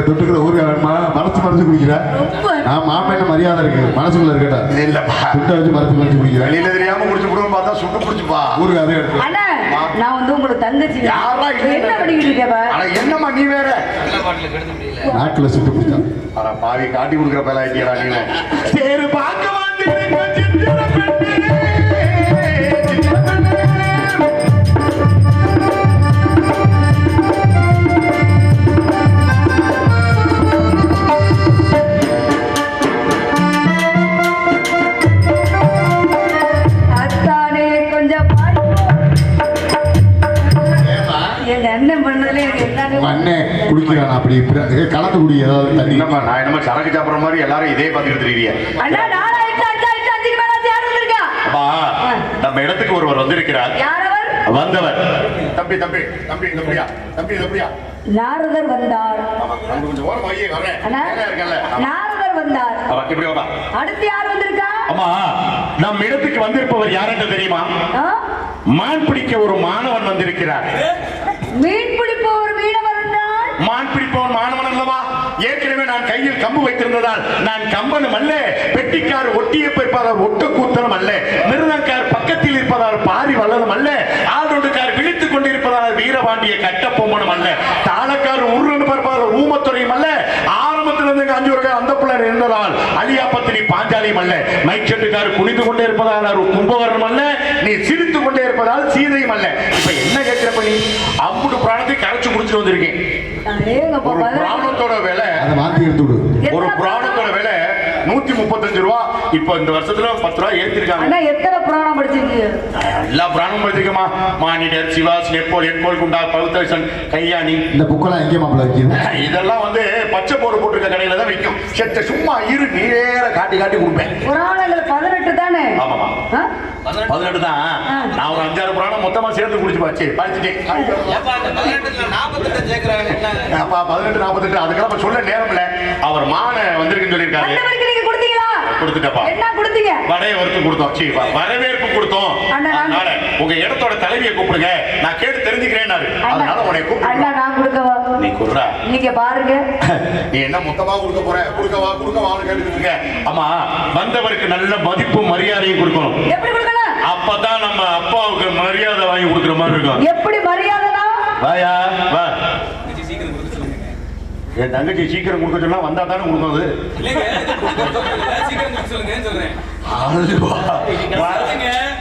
தொட்டுக்கிற ஊருக்கு மறைச்சு குடிக்கிறேன். நான் மாமேட்ட மரியாதை இருக்கு மனசுக்குள்ள இருக்கட்டா இல்லப்பா துட்டை வச்சு மறைச்சு குடிக்கிறேன். வெளியில தெரியாம குடிச்சு விடுவோம் பார்த்தா சுட்டு பிடிச்சுப்பா ஊருக்கு அதே எடுத்து. நான் வந்து உங்களுக்கு தங்கச்சி யாரா என்ன பண்ணிக்கிட்டு இருக்கேப்பா? என்னம்மா நீ வேற நாட்டுல சுட்டு பிடிச்சா பாவி காட்டி கொடுக்குற பேல ஐடியா நீங்க சரி பார்க்க குடிக்கிறான் அப்படி கலந்து குடி ஏதாவது தண்ணி. நான் என்னமோ சரக்கு சாப்பிடுற மாதிரி எல்லாரும் இதே பார்த்துட்டு தெரியுறீங்க. நம்ம இடத்துக்கு ஒருவர் வந்திருக்கிறார். வந்தவர் தம்பி தம்பி தம்பி தம்பியா தம்பி தம்பியா நாரதர் வந்தார். கொஞ்சம் ஓரமா ஐயே வரேன். நாரதர் வந்தார். இப்படி வா. அடுத்து யார் வந்திருக்கா? அம்மா நம் இடத்துக்கு வந்திருப்பவர் யார் என்று தெரியுமா? மான் பிடிக்க ஒரு மாணவன் வந்திருக்கிறார். மீன் பிடிப்பவர் மீனவர். மான் பிடிப்பவன் மாணவன் அல்லவா? ஏற்கனவே நான் கையில் கம்பு வைத்திருந்ததால் நான் கம்பனும் அல்ல, பெட்டிக்கார் ஒட்டிய இருப்பதால் ஒட்ட கூத்தனும் அல்ல, மிருதங்கார் பக்கத்தில் இருப்பதால் பாரி வல்லதும் அல்ல, ஆடோடுக்கார் விழித்துக் கொண்டிருப்பதால் வீரபாண்டிய கட்டப்பொம்மனும் அல்ல, தாளக்கார் உருன்னு பார்ப்பதால் ஊமத்துறையும் அல்ல, ஆரம்பத்திலிருந்து அஞ்சு ஒரு அந்த பிள்ளை இருந்ததால் அலியாபத்தினி பாஞ்சாலியும் அல்ல, மைச்சட்டுக்கார் குனிந்து கொண்டே இருப்பதால் கும்பவரனும் அல்ல, நீ சிரித்துக் கொண்டே இருப்பதால் சீதையும் அல்ல. இப்ப என்ன கேட்கிறப்ப நீ அம்புடு பிராணத்தை கரைச்சு குடிச்சிட்டு வந்திருக்கேன். ஒரு பிராணத்தோட விலை ஒரு பிராணத்தோட விலை 135 ரூபா. இப்ப இந்த வருஷத்துல 10 ரூபா ஏத்திருக்காங்க. எத்தனை பிராணம் படிச்சிருக்கீங்க? எல்லா பிராணமும் படிச்சிருக்கமா. மானிடர், சிவாஸ், நெப்போலியன், கோல்குண்டா, பவுத்தரசன், கையாணி. இந்த புக்கெல்லாம் எங்கே மாப்பிள்ள வைக்கும்? இதெல்லாம் வந்து பச்சை போடு போட்டிருக்க கடையில தான் வைக்கும். செத்த சும்மா இரு நேர காட்டி காட்டி கொடுப்பேன். புராணங்கள் 18 தானே? ஆமாமா 18 தான். நான் ஒரு 5-6 புராணம் மொத்தமா சேர்த்து குடிச்சு பாச்சு படிச்சுட்டேன். 18 48 அதுக்கெல்லாம் சொல்ல நேரம் இல்ல. அவர் மான வந்திருக்குன்னு சொல்லியிருக்காரு. கொடுத்துட்டப்பா. என்ன கொடுத்தீங்க? வடையவருக்கு கொடுத்தோம். சீ வரவேற்பு கொடுத்தோம். அதனால உங்க இடத்தோட தலைவியை கூப்பிடுங்க, நான் கேட்டு தெரிஞ்சுக்கிறேன்னாரு. அதனால உன்னை கூப்பிடு. அண்ணா நான் கொடுக்கவா? நீ குடுறா. நீங்க பாருங்க. நீ என்ன மொத்தமா கொடுக்க போற? கொடுக்கவான்னு கேட்டுட்டு இருக்க. ஆமா வந்தவருக்கு நல்ல மதிப்பு மரியாதையும் கொடுக்கணும். எப்படி கொடுக்கணும்? அப்பதான் நம்ம அப்பாவுக்கு மரியாதை வாங்கி கொடுக்குற மாதிரி இருக்கும். எப்படி மரியாதைனா? வாயா வா. என் தங்கச்சி சீக்கிரம் கொடுக்க சொன்னா வந்தா தானே கொடுத்தது.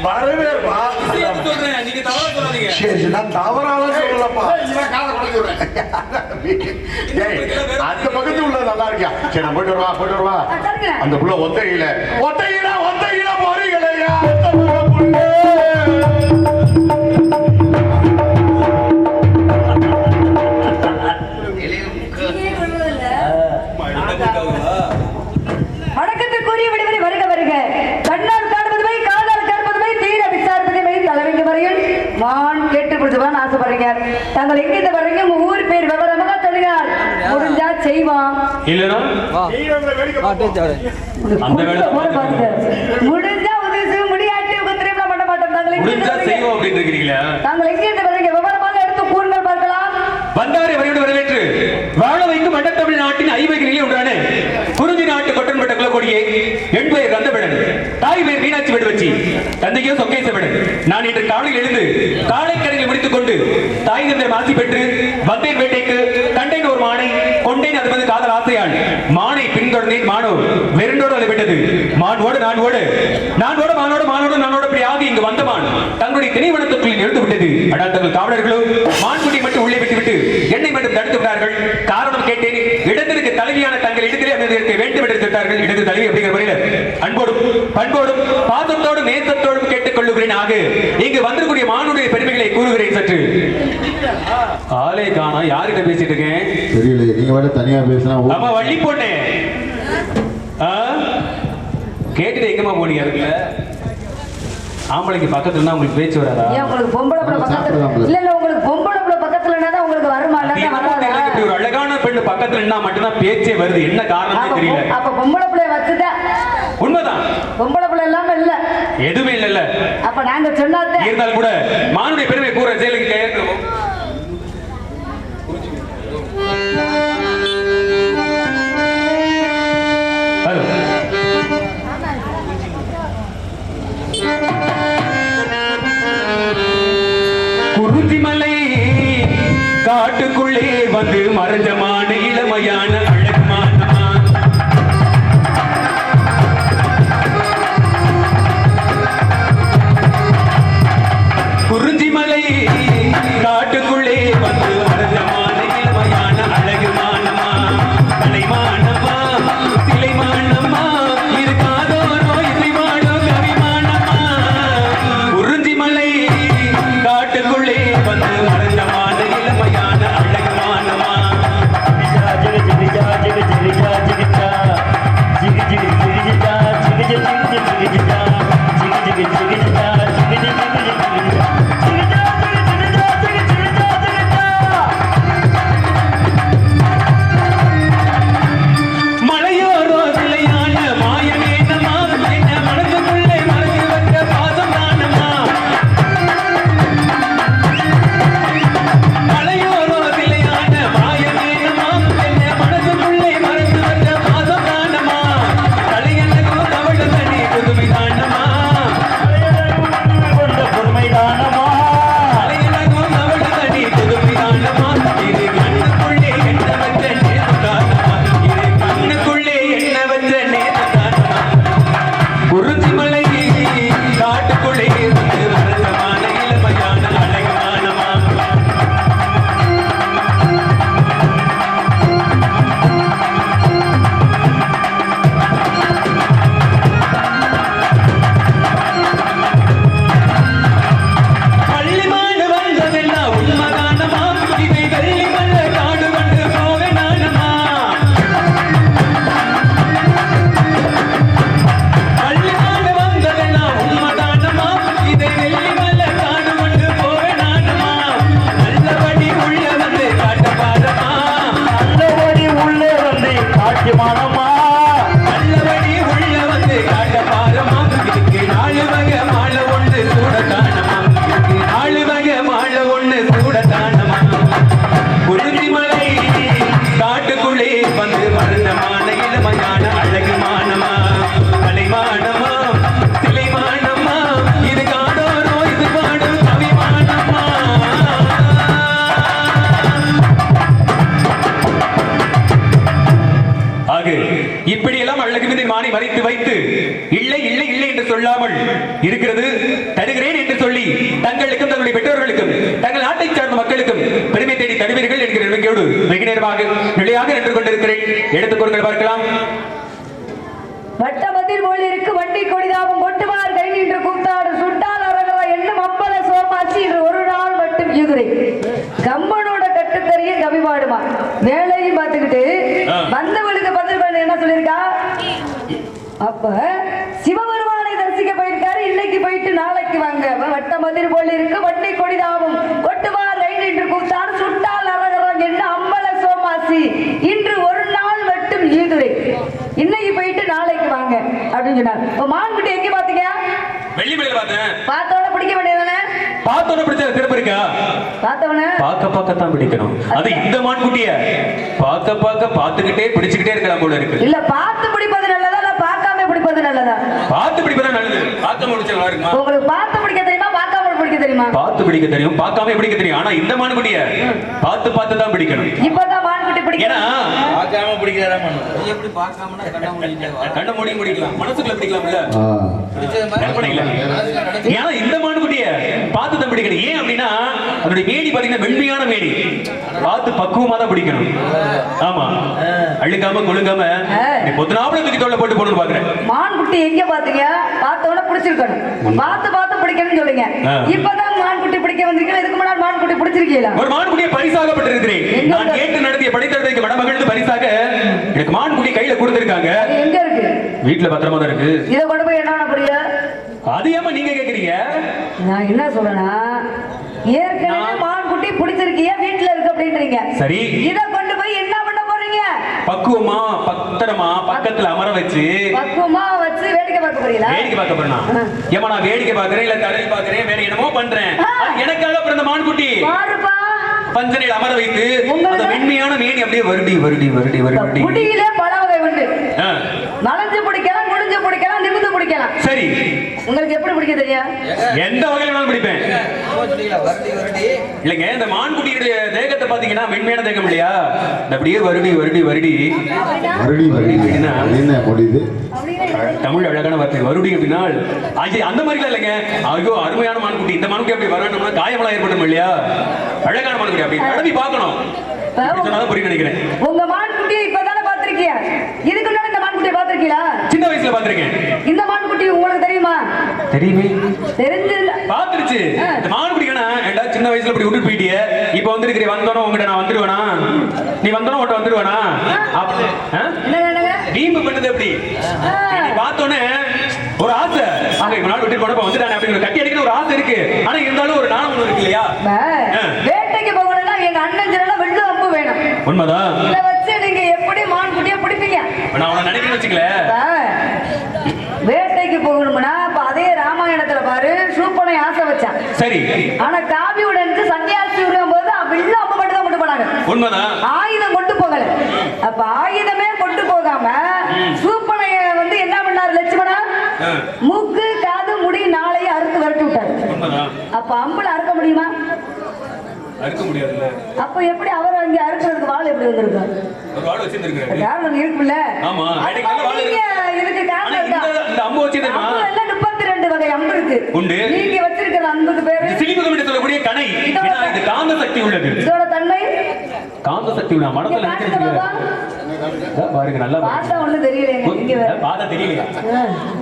வரவேற்பா. நான் தவறாக சொல்லலப்பா. அந்த பக்கத்து உள்ள நல்லா இருக்கியா? சரி நான் போயிட்டு வருவா. அந்த புள்ள ஒத்தையில போறீங்களா? வணக்கத்துக்குரிய விடுமுறை வருக வருக. கண்ணால் காண்பதுமை காதால் கேட்பதுமை தீர விசாரிப்பதுமை தலைவங்க வரையில் மான் கேட்டு பிடிச்சுவான்னு ஆசைப்படுறீங்க. தாங்கள் எங்கிட்ட வர்றீங்க? உங்க ஊர் பேர் விவரமாக சொல்லுங்க. முடிஞ்சா செய்வான் இல்லைன்னா முடிஞ்சா உதவி முடியாட்டி உங்க திரும்ப பண்ண மாட்டோம். தாங்கள் எங்கிட்ட வர்றீங்க? விவரமாக எடுத்து கூறுங்கள் பார்க்கலாம். வந்தாரை வரையோடு வரவேற்று வாழ வைக்கும் வட தமிழ் நாட்டின் ஐவகையிலே உண்டான குறிஞ்சி நாட்டு கொட்டன்பட்ட குலக்கொடியே என் பெயர் ரந்தபெடன், தாய் பெயர் மீனாட்சி வெடுவச்சி, தந்தையோ சொக்கேசபெடன். நான் இன்று காலையில் எழுந்து காலைக்கரையில் முடித்துக் கொண்டு தாய் தந்தை மாசி பெற்று வந்தேன் வேட்டைக்கு. கண்டேன் ஒரு மானை, கொண்டேன் அது வந்து காதல் ஆசையாள். மானை பின்தொடர்ந்தேன், மானோ வெறுண்டோடு அலைவிட்டது. மானோடு நானோடு அப்படி ஆகி இங்கு வந்தமான் தங்களுடைய திணைவனத்துக்குள் எழுந்து விட்டது. ஆனால் தங்கள் காவலர்களோ மான்குட்டி மட்டும் உள்ளே விட்டுவிட்டு என்னை மட்டும் தடுத்து விட்டார்கள். காரணம் கேட்டேன். இடத்திற்கு தலைவியான தங்கள் இடத்திலே அமைந்திருக்க வேண்டும் என்று திட்டார்கள். இடது தலைவி அப்படிங்கிற முறையில் அன்போடும் பண்போடும் பாசத்தோடும் நேசத்தோடும் கேட்டுக் கொள்ளுகிறேன். ஆக இங்கு வந்திருக்கூடிய மானுடைய பெருமைகளை கூறுகிறேன். சற்று ஆளே காணா. யாருக்கிட்ட பேசிட்டு இருக்கேன் தெரியல. நீங்க வேற தனியா பேசினா ஆமா வள்ளி போட்டே கேட்டுட்டு எங்கம்மா போனீங்க? இருக்குல்ல ஆம்பளைக்கு பக்கத்துல உங்களுக்கு பேச்சு வராதா? உங்களுக்கு பொம்பளை பக்கத்துல இல்ல உங்களுக்கு பொம்பளை பக்கத்துலனா தான் உங்களுக்கு வருமா? இப்படி ஒரு அழகான பெண்ணு பக்கத்துல நின்னா மட்டும்தான் பேச்சே வருது. என்ன காரணமே தெரியல. அப்ப பொம்பளை பிள்ளைய வச்சுட்டா உண்மைதான். பொம்பளை பிள்ளை இல்லாம இல்ல எதுவுமே இல்ல. அப்ப நாங்க சொன்னாதே இருந்தாலும் கூட மானுடைய பெருமை கூற செயலுக்கு கேட்கிறோம். குறிஞ்சிமலை காட்டுக்குள்ளே வந்து மறைஞ்சமான இளமையான அழகுமானமா குறிஞ்சிமலை காட்டுக்குள்ளே வந்து மறைஞ்சமான இளமையான அழகுமானமா கலைமானமா சிலைமானமா இருக்காதோரோ இசைவாடோ கவிமானமா குறிஞ்சிமலை காட்டுக்குள்ளே வந்து மறைஞ்சமான இளமையான அழகுமானமா மலையோரோ சிலையான மாயமேனமா என்ன மனசுக்குள்ளே மறைஞ்சு வந்த பாசம் தானமா மலையோரோ சிலையான மாயமேனமா என்ன மனசுக்குள்ளே மறைஞ்சு வந்த பாசம் தானமா தலையனகோ தவழ தனி புதுமை தானமா பொறுமைதானமா தலையனகோ தவழ தனி புதுமை தானமா இது கண்ணுக்குள்ளே என்ன வச்ச நேசு தானமா இது கண்ணுக்குள்ளே என்ன வச்ச நேசு தானமா குறிஞ்சிமலை காட்டுக்குள்ளே வந்து மரத்தமான இளமையான அழகுமானமா பள்ளிமான வந்ததெல்லாம் உண்மைதானமா இதை வெள்ளி மல்ல காடு கண்டு போவேனானமா பள்ளிமான வந்ததெல்லாம் உண்மைதானமா இதை வெள்ளி மல்ல காடு கண்டு போவேனானமா நல்லபடி உள்ள வந்து காட்ட பாரமா நல்லபடி உள்ளே வந்து காட்சிமானமா நல்லபடி உள்ள வந்து காட்ட பாரமா இதுக்கு 4 வகை மாலை ஒன்று சூட தானமா இதுக்கு 4 வகை மாலை ஒன்று சூட தானமா குறிஞ்சிமலை காட்டுக்குள்ளே வந்து மருந்தமான இளமையான அழகுமானமா கலைமானமா சிலைமானமா இது காடோரோ இது பாடும் கவிமானமா ஆக இப்படியெல்லாம் அழகுமிதை மானை மறைத்து வைத்து இல்லை இல்லை இல்லை என்று சொல்லாமல் இருக்கிறது தருகிறேன் என்று சொல்லி தங்களுக்கும் தங்களுடைய பெற்றோர்களுக்கும் தங்கள் நாட்டை சார்ந்த மக்களுக்கும் பெருமை தேடி தருவீர்கள் என்கிற நம்பிக்கையோடு வெகு நேரமாக நிலையாக நின்று கொண்டிருக்கிறேன் எடுத்துக் கொள்ளுங்கள் பார்க்கலாம் வட்டமதில் மொழி இருக்கு வண்டி கொடிதாவும் கொட்டுவார் கை நின்று கூத்தாடு சுட்டால் அரகவா என்னும் அம்பல சோமாசி என்று ஒரு நாள் மட்டும் ஈதுரை கம்பனோட கட்டுத்தறிய கவிபாடுமா வேலையும் பார்த்துக்கிட்டு வந்தவளுக்கு பதில் பண்ண என்ன சொல்லியிருக்கா அப்ப சிவபெருமானை தரிசிக்க போயிருக்காரு இன்னைக்கு போயிட்டு நாளைக்கு வாங்க வட்டமதில் போல் இருக்கு வண்டி கொடிதாவும் கொட்டுவார் கை நின்று கூத்தாடு சுட்டால் அரகவா என்ன அம்பல சோமாசி இன்று ஒரு நாள் மட்டும் ஈதுரை இன்னைக்கு போயிட்டு நாளைக்கு வாங்க அப்படின்னு சொன்னார். மான்குட்டி எங்க பாத்தீங்க? வெள்ளிமலையில பார்த்தேன். பார்த்தவன பிடிக்க வேண்டியதானே? பார்த்தவன பிடிச்ச திரும்ப இருக்கா? பார்த்தவன பார்க்கத்தான் பிடிக்கணும். அது இந்த மான்குட்டிய பார்த்துக்கிட்டே பிடிச்சுக்கிட்டே இருக்கலாம் போல இருக்கு. இல்ல பார்த்து பிடிப்பது நல்லதா இல்ல பார்க்காம பிடிப்பது நல்லதா? பார்த்து பிடிப்பது நல்லது. பார்க்காம பிடிச்சா நல்லா இருக்குமா? உங்களுக்கு பார்த்து பிடிக்க தெரியுமா பார்க்காம பிடிக்க தெரியுமா? பார்த்து பிடிக்க தெரியும், பார்க்காம பிடிக்க தெரியும். ஆனா இந்த மான்குட்டிய பார்த்து தான் பிடிக்கணும். இப்பதான் மான்குட்டி பிடிக்கும். ஏன்னா பார்க்காம பிடிக்கிறதா பண்ணு. எப்படி பார்க்காமனா கண்ண மூடி பிடிக்கலாம், மனசுக்குள்ள பிடிக்கலாம்ல. ஏன்னா இந்த மான்குட்டிய பார்த்து தான் பிடிக்கணும். ஏன் அப்படின்னா அதனுடைய மேடி பாத்தீங்கன்னா வெண்மையான மேடி. பார்த்து பக்குவமா தான் பிடிக்கணும். ஆமா, அழுக்காம கொழுங்காம பொத்துனாப்புல தூக்கி தோல்ல போட்டு போடணும் பாக்குறேன். மான்குட்டி எங்க பாத்தீங்க? பார்த்தவன பிடிச்சிருக்கணும். பார்த்து பிடிக்கணும்னு சொல்லுங்க. இப்பதான் மான்குட்டி பிடிக்க வந்திருக்கீங்க. இதுக்கு முன்னாடி மான்குட்டி பிடிச்சிருக்கீங்களா? ஒரு மான்குட்டியை பரிசாக பெற்றிருக்கிறேன். நான் கேட்டு நடத்திய படித்தளத்துக்கு மடமகிழ்ந்து பரிசாக எனக்கு மான்குட்டி கையில கொடுத்திருக்காங்க. எங்க இருக்கு? வீட்டுல பத்திரமா தான் இருக்கு. இத கொண்டு போய் என்ன புரிய? அது ஏமா நீங்க கேக்குறீங்க? நான் என்ன சொல்றேன்னா, ஏற்கனவே மான்குட்டி பிடிச்சிருக்கீங்க, வீட்டுல இருக்கு அப்படின்றீங்க. சரி, இத கொண்டு போய் என்ன பண்ண போறீங்க? பக்குவமா பத்திரமா பக்கத்துல அமர வச்சு பக்குவமா வச்சு வேடிக்கை பார்க்க போறீங்களா? வேடிக்கை பார்க்க போறேனா? ஏமா நான் வேடிக்கை பார்க்கறேன், இல்ல தடவி பார்க்கறேன், வேற என்னமோ பண்றேன். எனக்காக பிறந்த மான்குட்டி பாருப்பா, பஞ்சனையில் அமர வைத்து அந்த மென்மையான மேனி அப்படியே வருடி குடியிலே பல வகை உண்டு. நலஞ்சு பிடிக்கலாம், முடிஞ்சு பிடிக்கலாம், நிமிந்து பிடிக்கலாம். சரி, உங்களுக்கு எப்படி பிடிக்க தெரியும்? எந்த வகையில வேணாலும் பிடிப்பேன். இல்லைங்க இந்த மான்குட்டியுடைய தேகத்தை பாத்தீங்கன்னா மென்மையான தேகம் இல்லையா இந்த அப்படியே வருடி வருடி வருடி மறுபடி அப்படின்னா என்ன முடியுது தமிழ் அழகான வார்த்தை வருடி அப்படின்னா அந்த மாதிரி இல்லைங்க ஐயோ அருமையான மான்குட்டி இந்த மான்குட்டி அப்படி வரணும்னா காயமெல்லாம் ஏற்படும் இல்லையா அழகான மான்குட்டி அப்படி நடத்தி பார்க்கணும் சொன்னாதான் புரியும் நினைக்கிறேன் உங்க மான்குட்டியை இப்பதானே பாத்திருக்கீங்க இதுக்கு முன்னாடி இந்த மான்குட்டியை பாத்திருக்கீங்களா சின்ன வயசுல பாத்திருக்கேன் இந்த மான்குட்டி உங்களுக்கு தெரியுமா தெரியுமே தெரிஞ்சது பாத்துருச்சு இந்த மான்குட்டிக்கான ஏண்டா சின்ன வயசுல இப்படி விட்டு போயிட்டிய இப்ப வந்துருக்கிறேன் வந்தோம் உங்ககிட்ட நான் வந்துருவேனா நீ வந்தோம் உன்கிட்ட வந்துருவேனா வீம்பு பண்ணது எப்படி பார்த்தோன்னே ஒரு ஆசை ஆக இவன் நாள் விட்டு போனப்ப வந்துட்டானே அப்படிங்கிற கட்டி அடிக்கிற ஒரு ஆசை இருக்கு ஆனா இருந்தாலும் ஒரு நாணம் ஒண்ணு இருக்கு இல்லையா வேட்டைக்கு போகணும்னா எங்க அண்ணன் ஜெனல வெள்ளு அம்பு வேணும் உண்மைதான் இத வச்சு நீங்க எப்படி மான்குட்டியை பிடிப்பீங்க நான் அவனை நினைக்கிறேன் வச்சுக்கல வேட்டைக்கு போகணும்னா அப்ப அதே ராமாயணத்துல பாரு சூப்பனை ஆசை வச்சான் சரி ஆனா காவியுடன் சன்னியாசி போது வெள்ளு அம்பு மட்டும் தான் கொண்டு போனாங்க உண்மைதான் ஆயுதம் கொண்டு போகல அப்ப ஆயுதமே கொண்டு போகாம சூப்பனைய வந்து என்ன பண்ணாரு லட்சுமணா மூக்கு காது முடி நாளைய அறுத்து விரட்டி விட்டாரு அப்ப அம்புல அறுக்க முடியுமா அறுக்க முடியாதுல்ல அப்ப எப்படி அவர் அங்க அறுக்கிறதுக்கு வாள் எப்படி வந்திருக்காரு ஒரு வாள் வச்சிருக்காரு காரணம் இருக்குல்ல ஆமா வேட்டைக்கு நல்ல வாள் இருக்கு இதுக்கு காரணம் இருக்கா இந்த அம்பு வச்சிருக்கா அம்பு எல்லாம் 32 வகை அம்பு இருக்கு உண்டு நீங்க வச்சிருக்கிற அம்புக்கு பேரு சிலிபகம் என்று சொல்லக்கூடிய கணை இது காந்த சக்தி உள்ளது இதோட தன்மை காந்த சக்தி உள்ள மனசுல நினைச்சிருக்கீங்க பாருங்க நல்லா பார்த்தா ஒண்ணு தெரியலைங்க இங்க பார்த்தா தெரியலையா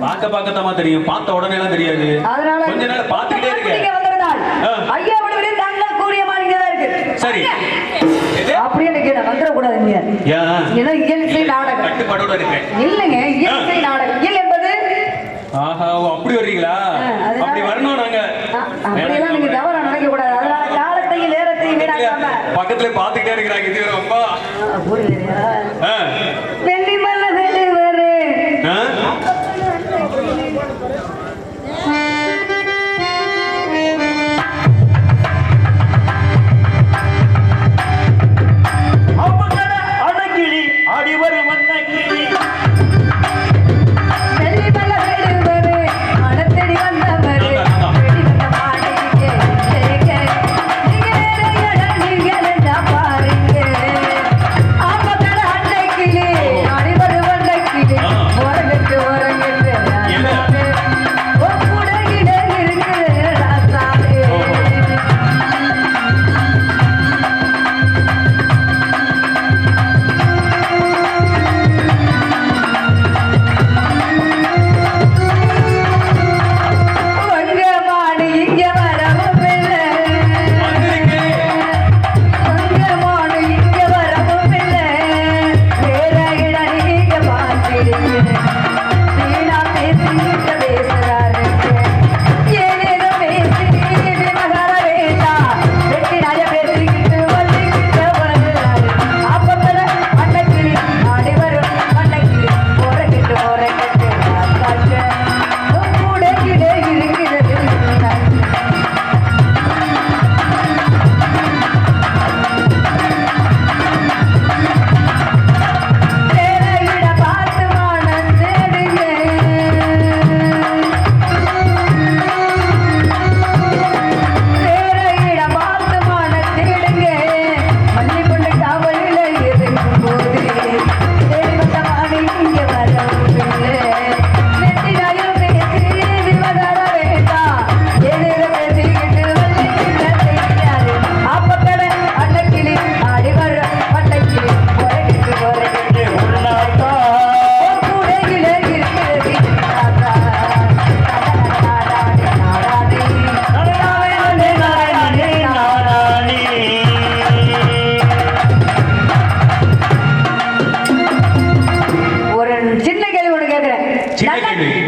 பார்க்கத்தாமா தெரியும் பார்த்த உடனே எல்லாம் தெரியாது அதனால கொஞ்ச நேரம் பார்த்துக்கிட்டே இருக்கேன் ஐயா விடுவிலே தாங்கள் கூறியமா இங்கதான் இருக்கு சரி அப்படியே நிக்க வந்துட கூடாதுங்க ஏன்னா இயல்சை நாடகம் கட்டுப்பாடோட இருக்கேன் இல்லைங்க இயல்சை நாடகம் இயல் என்பது ஆஹா அப்படி வர்றீங்களா அப்படி வரணும் நாங்க அப்படியெல்லாம் நீங்க தவறா நினைக்க கூடாது அதனால காலத்தையும் நேரத்தையும் வீணாக்காம பக்கத்துல பாத்துக்கிட்டே இருக்கிறாங்க இது ரொம்ப புரியலையா வெள்ளிமல்ல வெளிவரு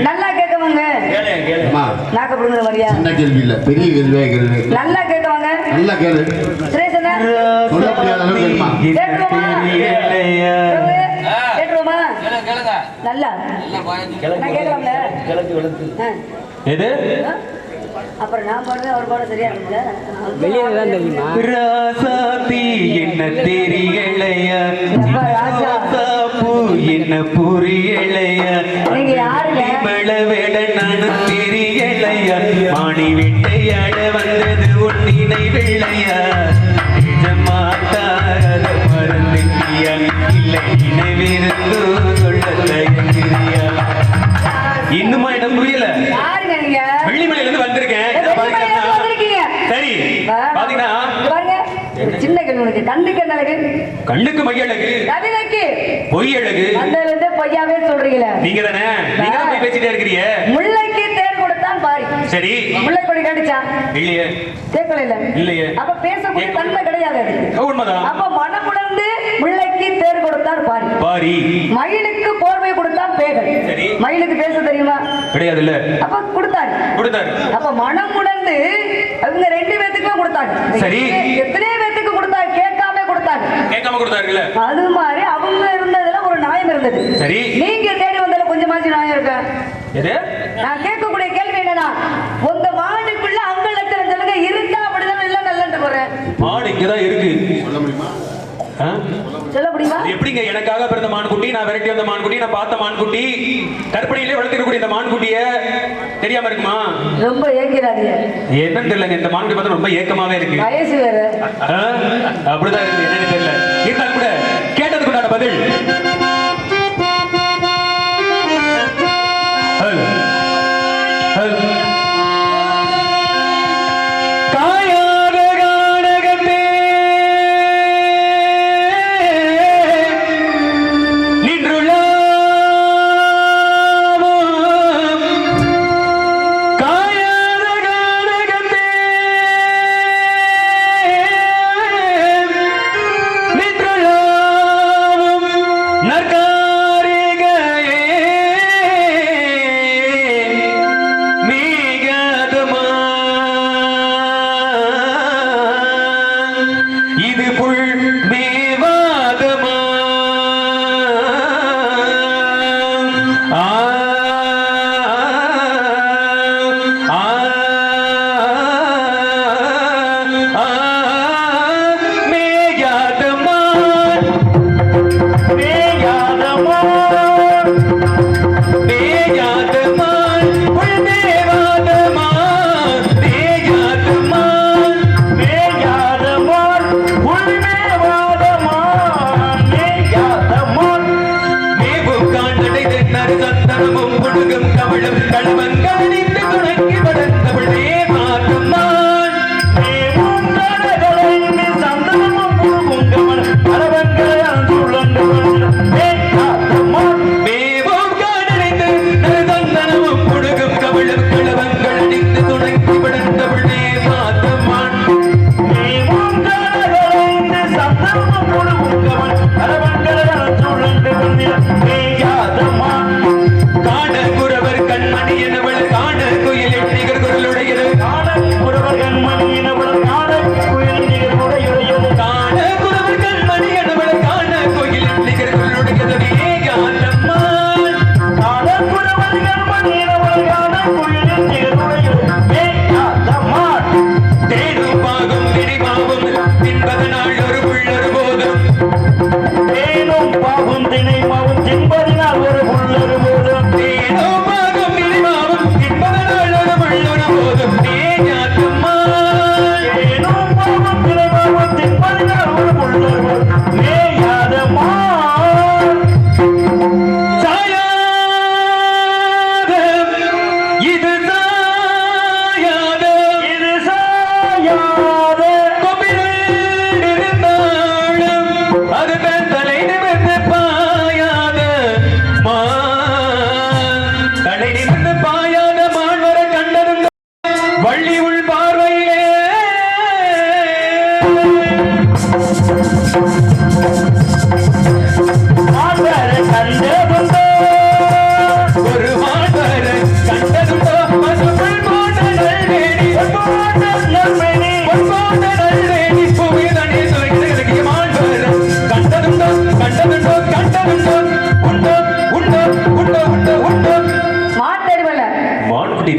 நல்லா கேட்கவாங்க. நாக்கப்படுங்கிற மாதிரியா? சின்ன கேள்வி இல்ல, பெரிய கேள்வியா கேள்வி. நல்லா கேட்கவாங்க. நல்லா கேளு. சுரேஷனா? சொல்ல முடியாத அளவுக்கு கேளுமா. கேட்கணுமா? கேட்கணுமா? கேளுங்க. நல்லா. நான் கேட்கலாம்ல? எது? அப்புறம் நான் பாடுறது அவர் பாட சரியா இருக்குல்ல? வெளியே தான் தெரியுமா? ராசாத்தி என்ன தெரியலையா, பூ என்ன புரியலையா, நீங்க யாருங்க? வேட நான் தெரியலையா, மாணி விட்டையாட வந்தது உன் நினைவில்லையா நிஜமாட்டாத மறந்துட்டியா இல்லை நினைவிருந்து சொல்ல தயங்குறியா இன்னுமா எனக்கு புரியல யாருங்க நீங்க? வெள்ளிமலையில இருந்து வந்திருக்கேன் வெள்ளிமலையில இருந்து வந்திருக்கீங்க. சரி பாத்தீங்கன்னா பாருங்க சின்ன கண்ணு உனக்கு கண்ணுக்கு என்ன அழகு? கண்ணுக்கு மை அழகு கவிதைக்கு பொய் அழகு வந்ததுல இருந்து பொய்யாவே சொல்றீங்களே. நீங்க தானே நீங்க தான் போய் பேசிட்டே இருக்கிறீங்க முல்லைக்கு தேர் கொடுத்தான் பாரி. சரி முல்லை கொடி கடிச்சா இல்லையே கேட்கல இல்ல இல்லையே. அப்ப பேசக்கூடிய தன்மை கிடையாது அது. உண்மைதான். அப்ப மனமுடந்து முல்லைக்கு தேர் கொடுத்தார் பாரி. பாரி மயிலுக்கு போர்வை கொடுத்தான் பேகல். சரி. மயிலுக்கு பேச தெரியுமா? கிடையாது இல்ல அப்ப கொடுத்தாரு. அப்ப மனமுடந்து அவங்க ரெண்டு பேத்துக்குமே கொடுத்தாங்க. சரி. எத்தனை பேத்துக்கு கொடுத்தாங்க? கேட்காம கொடுத்தாருல்ல அது மாதிரி அவங்க இருந்ததுல ஒரு நியாயம் இருந்தது. சரி. நீங்க தேடி வந்ததுல கொஞ்சமாச்சு நியாயம் இருக்கு. எது நான் கேட்கக்கூடிய கேள்வி என்னன்னா உங்க மாடுக்குள்ள அங்க லட்சம் சொல்லுங்க இருந்தா அப்படிதான் இல்ல நல்லன்னு போறேன். மாடு இங்கதான் இருக்கு சொல்ல முடியுமா? சொல்ல முடியுமா? எப்படிங்க எனக்காக பிறந்த மான்குட்டி நான் விரட்டி வந்த மான்குட்டி நான் பார்த்த மான்குட்டி கற்பனையிலே வளர்த்திருக்கக்கூடிய இந்த மான்குட்டிய தெரியாம இருக்குமா? ரொம்ப ஏங்கிறாதீங்க. என்னன்னு தெரியலங்க இந்த மான்குட்டி பார்த்தா ரொம்ப ஏக்கமாவே இருக்கு. வயசு வேற அப்படிதான் இருக்கு என்னன்னு தெரியல. இருந்தாலும் கூட கேட்டதுக்கு உண்டான பதில்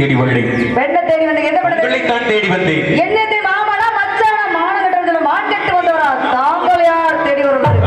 தேடி வந்தேன். பெண்ணை தேடி வந்து என்ன பண்ண? தான் தேடி வந்தேன். என்னத்தை மாமனா மச்சானா மான கட்ட மான் கட்டு வந்தவரா? தாங்கள் யார் தேடி வருவார்?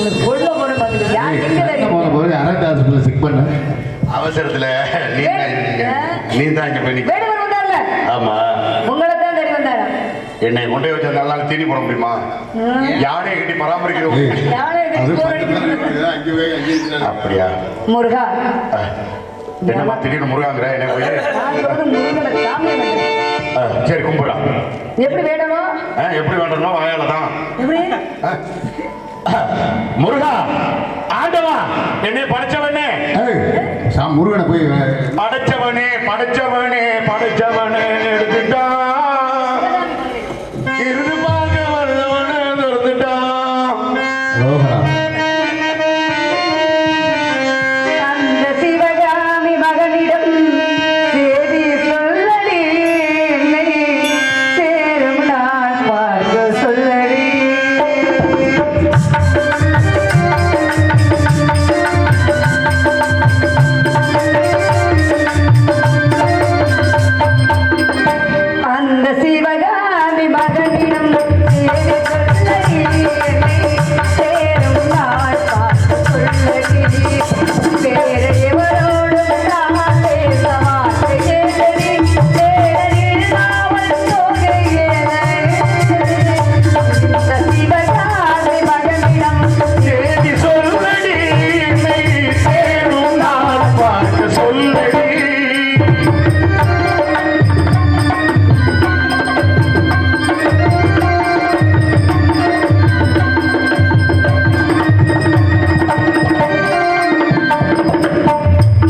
உனக்கு கொள்ள போற பாத்துக்க யார் எங்க தெரியும் போய் அரண்ட் ஹாஸ்பிட்டல் செக் பண்ண அவசரத்துல நீ தான் இங்க போய் நிக்க. வேடுவர் வந்தார்ல ஆமா உங்களை தான் தேடி வந்தாரா என்னை கொண்டு வச்ச நல்லா தீனி போட முடியுமா? யானை கட்டி பராமரிக்கிறோம். யாரை அது போர் அடிக்கிறது? அங்கே போய் அங்கே இருக்கிறாரு. அப்படியா? முருகா என்னம்மா திடீர்னு முருகாங்கிற என்ன போய் நான் சொல்றது முருகனை சாமி வந்தேன். சரி கும்பிடா. எப்படி வேடணும் எப்படி வேண்டணும் வாயால தான். எப்படி முருகா ஆண்டவா என்னை படைச்சவனே முருகனை போய் படைச்சவனே படைச்சவனே படைச்சவனே எடுத்துட்டா இருந்து பார்க்க வந்தவனே துறந்துட்டா. ரோகரா அந்த சிவகாமி மகனிடம் சேதி சொல்லடி என்னை சேரும் நான் பார்க்க சொல்லடி அந்த சிவகாமி மகனிடம் சேதி சொல்லடி என்னை சேரும் நான் பார்க்க சொல்லடி வேற எவரோடு நான் பேச மாட்டேனடி தேடலில் நாவல் தோகையேனடி இந்த சிவகாமி மகனிடம் சேதி சொல்லடி என்னை சேரும் நான் பார்க்க சொல்லடி.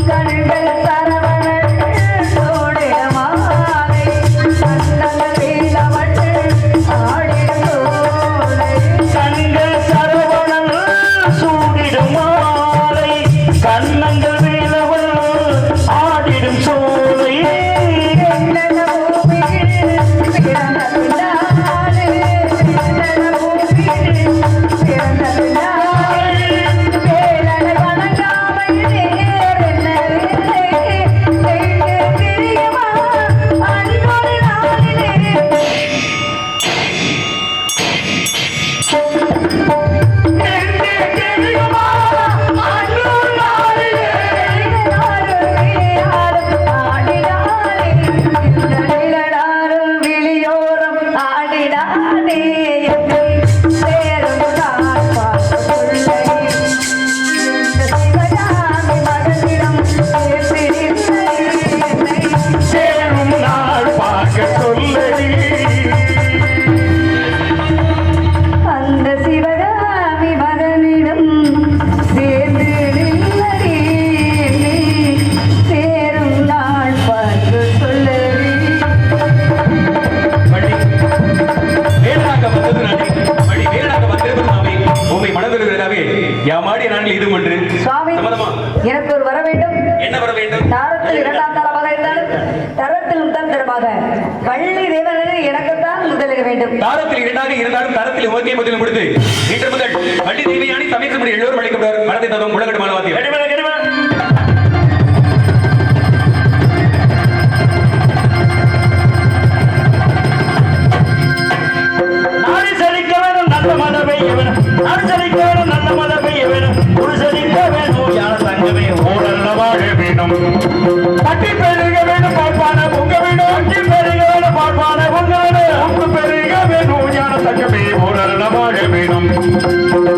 கண்கள் சரவணன் சோடிட மாலை கண்ணங்கள் வீழவன் ஆடிட சோலை கண்கள் சரவணன் சூடிடும் மாலை கண்ணங்கள் வேலவன் ஆடிடும் சோலை. என்னென்ன பூமியில் பிறந்த பிள்ளாடு என்னென்ன பூமியில் பிறந்த பிள்ளாடு வேலனை வணங்காமல் நேரென்ன இல்லை எங்கே தெரியுமா அன்பொரு நாளிலே எங்கே தெரியுமா அன்பு நாளிலே விழியோரம் ஆடினானே என்னை சேரும் நான் பார்க்க சொல்லடி இந்த சிவகாமி மகனிடம் பேசியிருந்தே என்னை சேரும் நாள் பார்க்க சொல்லடி. அந்த சிவகாமி மகனிடம் சேர்ந்து நில்லடி என்னை சேரும் நாள் பார்க்க சொல்லடி வழி வேலாக வந்தது நானே வழி வேலாக வந்தது நாமே உண்மை மனதிருக்கிறதாவே யாமாடிய நாங்கள் இது ஒன்று சுவாமி சம்மதமா? எனக்கு ஒரு வர வேண்டும் என்ன வர வேண்டும்? தாரத்தில் இரண்டாம் தரமாக இருந்தாலும் தரத்தில் முதல் தரமாக வள்ளி தேவனே எனக்குத்தான் முதலிட வேண்டும் தாரத்தில் இரண்டாக இருந்தாலும் தரத்தில் உமக்கே முதலில் கொடுத்து இன்று முதல் வள்ளி தேவியானி சமயசமுடி எல்லோரும் அழைக்கப்படுவார் மனதை தவம் உலகட்டு மாலவாத்தியம் நாடு செழிக்க வேணும் நல்ல மழை பெய்ய வேணும். நாடு செழிக்க வேணும் நல்ல மழை பெய்ய வேணும். ஒரு செழிக்க வேணும் ஞான தங்கமே ஊழல்ல வாழ வேணும். பட்டி பெருக வேணும் பார்ப்பான உங்க வேணும். அட்டி பெருக வேணும் பார்ப்பான உங்க வேணும். அம்பு பெருக வேணும் ஞான தங்கமே ஊழல்ல வாழ வேணும்.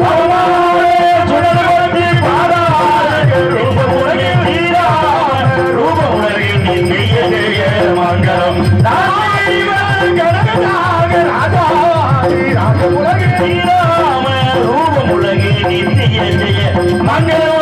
பகவானே சுடர் கொடுத்து பாராளுங்கள். ரூப உலகில் நீரான ரூப உலகில் நீ செய்ய செய்ய மங்களம். ராஜ உலகில் நீராம ரூபம் உலகில் நீ செய்ய செய்ய மங்களம்.